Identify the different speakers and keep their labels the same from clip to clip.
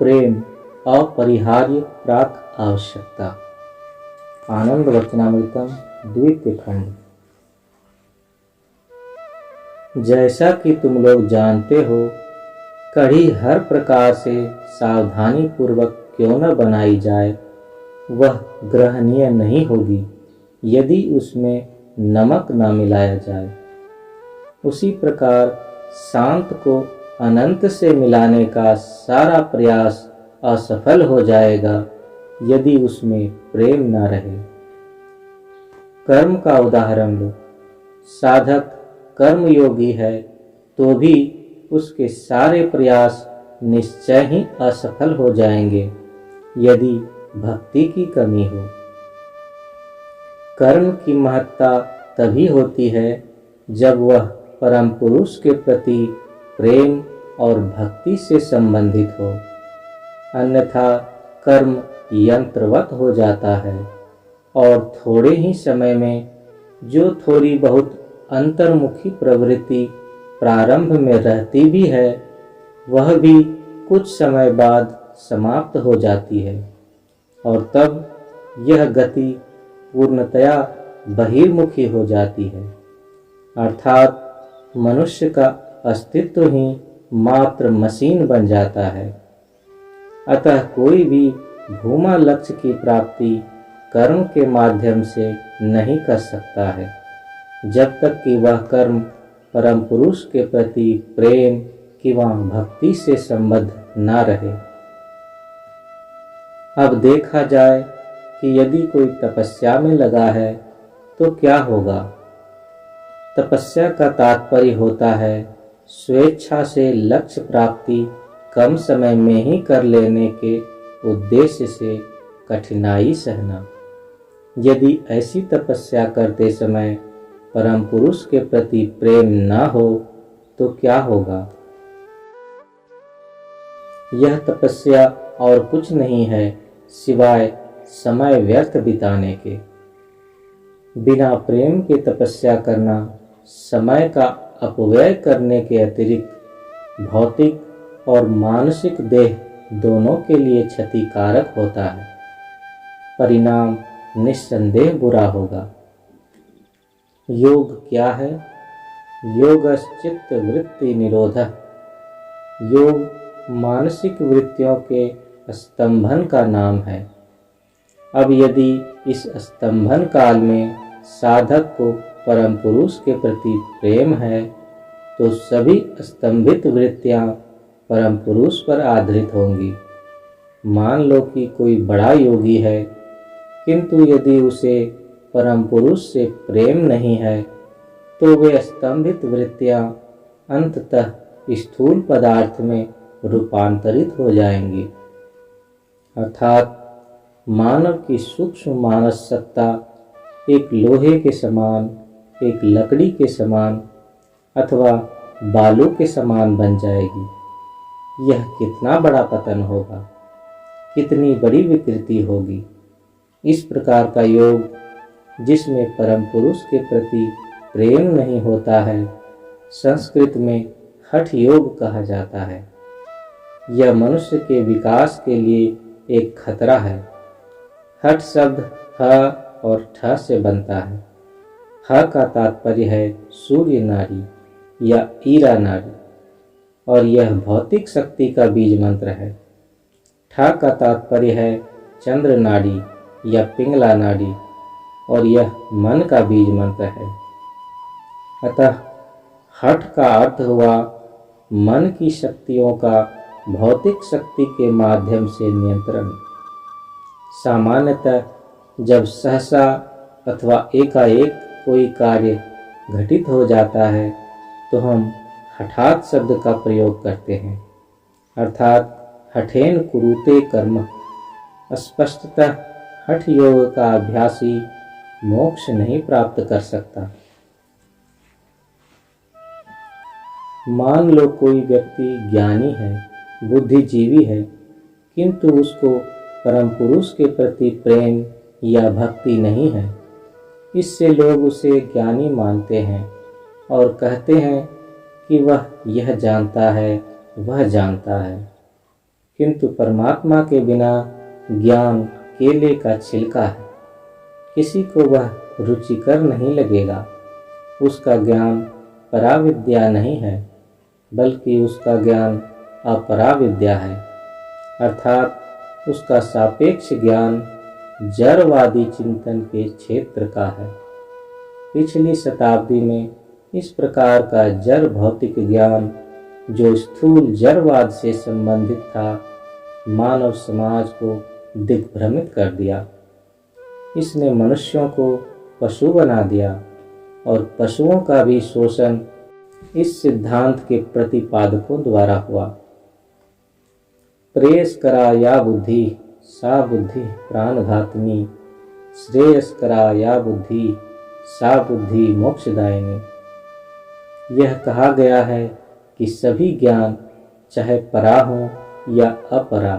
Speaker 1: प्रेम अपरिहार्य प्राक आवश्यकता। आनंद वचनामृतम द्वितीय खंड। जैसा कि तुम लोग जानते हो, कढ़ी हर प्रकार से सावधानी पूर्वक क्यों न बनाई जाए, वह ग्रहणीय नहीं होगी यदि उसमें नमक न मिलाया जाए। उसी प्रकार शांत को अनंत से मिलाने का सारा प्रयास असफल हो जाएगा यदि उसमें प्रेम न रहे। कर्म का उदाहरण लो। साधक कर्मयोगी है तो भी उसके सारे प्रयास निश्चय ही असफल हो जाएंगे यदि भक्ति की कमी हो। कर्म की महत्ता तभी होती है जब वह परम पुरुष के प्रति प्रेम और भक्ति से संबंधित हो, अन्यथा कर्म यंत्रवत हो जाता है और थोड़े ही समय में जो थोड़ी बहुत अंतर्मुखी प्रवृत्ति प्रारंभ में रहती भी है, वह भी कुछ समय बाद समाप्त हो जाती है और तब यह गति पूर्णतया बहिर्मुखी हो जाती है, अर्थात मनुष्य का अस्तित्व ही मात्र मशीन बन जाता है। अतः कोई भी भूमा लक्ष्य की प्राप्ति कर्म के माध्यम से नहीं कर सकता है, जब तक कि वह कर्म परम पुरुष के प्रति प्रेम किंवा भक्ति से संबद्ध न रहे। अब देखा जाए कि यदि कोई तपस्या में लगा है तो क्या होगा। तपस्या का तात्पर्य होता है स्वेच्छा से लक्ष्य प्राप्ति कम समय में ही कर लेने के उद्देश्य से कठिनाई सहना। यदि ऐसी तपस्या करते समय परम पुरुष के प्रति प्रेम न हो तो क्या होगा। यह तपस्या और कुछ नहीं है सिवाय समय व्यर्थ बिताने के। बिना प्रेम के तपस्या करना समय का अपव्यय करने के अतिरिक्त भौतिक और मानसिक देह दोनों के लिए क्षतिकारक होता है। परिणाम निस्संदेह बुरा होगा। योग क्या है? योगश्चित्त वृत्ति निरोधः। योग मानसिक वृत्तियों के स्तंभन का नाम है। अब यदि इस स्तंभन काल में साधक को परम पुरुष के प्रति प्रेम है तो सभी स्तंभित वृत्तियां परम पुरुष पर आधारित होंगी। मान लो कि कोई बड़ा योगी है, किंतु यदि उसे परम पुरुष से प्रेम नहीं है तो वे स्तंभित वृत्तियां अंततः स्थूल पदार्थ में रूपांतरित हो जाएंगी, अर्थात मानव की सूक्ष्म मानस सत्ता एक लोहे के समान, एक लकड़ी के समान अथवा बालू के समान बन जाएगी। यह कितना बड़ा पतन होगा, कितनी बड़ी विकृति होगी। इस प्रकार का योग जिसमें परम पुरुष के प्रति प्रेम नहीं होता है, संस्कृत में हठ योग कहा जाता है। यह मनुष्य के विकास के लिए एक खतरा है। हठ शब्द ह और ठ से बनता है। ह का तात्पर्य है सूर्य नाड़ी या ईरा नाड़ी और यह भौतिक शक्ति का बीज मंत्र है। ठ का तात्पर्य है चंद्र नाड़ी या पिंगला नाड़ी और यह मन का बीज मंत्र है। अतः हठ का अर्थ हुआ मन की शक्तियों का भौतिक शक्ति के माध्यम से नियंत्रण। सामान्यतः जब सहसा अथवा एकाएक कोई कार्य घटित हो जाता है तो हम हठात शब्द का प्रयोग करते हैं, अर्थात हठेन कुरुते कर्म। स्पष्टतः हठ योग का अभ्यासी मोक्ष नहीं प्राप्त कर सकता। मान लो कोई व्यक्ति ज्ञानी है, बुद्धिजीवी है, किंतु उसको परम पुरुष के प्रति प्रेम या भक्ति नहीं है। इससे लोग उसे ज्ञानी मानते हैं और कहते हैं कि वह यह जानता है, वह जानता है, किंतु परमात्मा के बिना ज्ञान केले का छिलका है। किसी को वह रुचिकर नहीं लगेगा। उसका ज्ञान पराविद्या नहीं है, बल्कि उसका ज्ञान अपराविद्या है, अर्थात उसका सापेक्ष ज्ञान जड़वादी चिंतन के क्षेत्र का है। पिछली शताब्दी में इस प्रकार का जड़ भौतिक ज्ञान, जो स्थूल जड़वाद से संबंधित था, मानव समाज को दिग्भ्रमित कर दिया। इसने मनुष्यों को पशु बना दिया और पशुओं का भी शोषण इस सिद्धांत के प्रतिपादकों द्वारा हुआ। प्रेयस्करा या बुद्धि सा बुद्धि प्राणघातिनी, श्रेयस्करा या बुद्धि सा बुद्धि मोक्षदायिनी। यह कहा गया है कि सभी ज्ञान, चाहे परा हो या अपरा,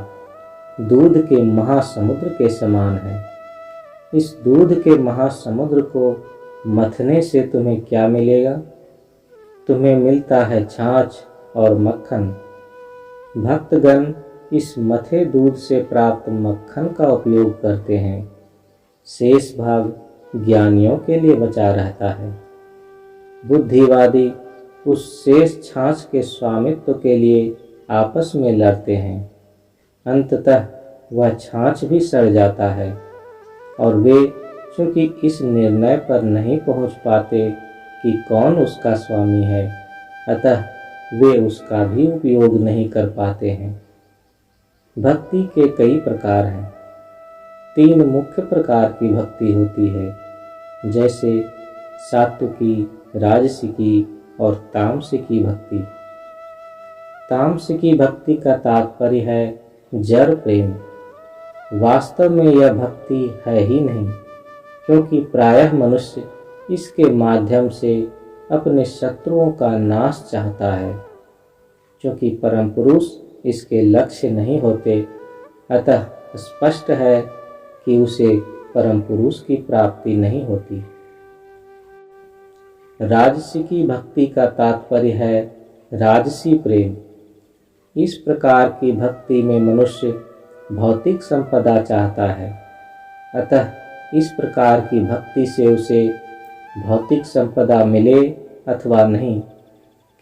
Speaker 1: दूध के महासमुद्र के समान है। इस दूध के महासमुद्र को मथने से तुम्हें क्या मिलेगा? तुम्हें मिलता है छाछ और मक्खन। भक्तगण इस मथे दूध से प्राप्त मक्खन का उपयोग करते हैं, शेष भाग ज्ञानियों के लिए बचा रहता है। बुद्धिवादी उस शेष छाछ के स्वामित्व के लिए आपस में लड़ते हैं। अंततः वह छाछ भी सड़ जाता है और वे चूंकि इस निर्णय पर नहीं पहुंच पाते कि कौन उसका स्वामी है, अतः वे उसका भी उपयोग नहीं कर पाते हैं। भक्ति के कई प्रकार हैं। 3 मुख्य प्रकार की भक्ति होती है, जैसे सात्विकी, राजसिकी और तामसिकी भक्ति। तामसिकी भक्ति का तात्पर्य है जड़ प्रेम। वास्तव में यह भक्ति है ही नहीं, क्योंकि प्रायः मनुष्य इसके माध्यम से अपने शत्रुओं का नाश चाहता है। क्योंकि परम पुरुष इसके लक्ष्य नहीं होते, अतः स्पष्ट है कि उसे परम पुरुष की प्राप्ति नहीं होती। राजसिकी भक्ति का तात्पर्य है राजसी प्रेम। इस प्रकार की भक्ति में मनुष्य भौतिक संपदा चाहता है, अतः इस प्रकार की भक्ति से उसे भौतिक संपदा मिले अथवा नहीं,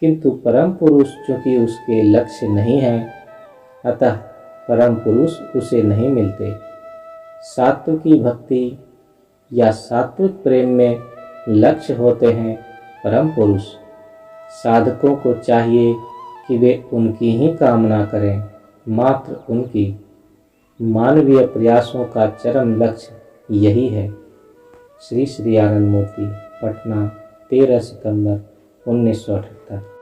Speaker 1: किंतु परम पुरुष चूंकि उसके लक्ष्य नहीं है, अतः परम पुरुष उसे नहीं मिलते। सात्विकी भक्ति या सात्विक प्रेम में लक्ष्य होते हैं परम पुरुष। साधकों को चाहिए कि वे उनकी ही कामना करें, मात्र उनकी। मानवीय प्रयासों का चरम लक्ष्य यही है। श्री श्री आनंद मूर्ति, पटना, 13 सितंबर 1978।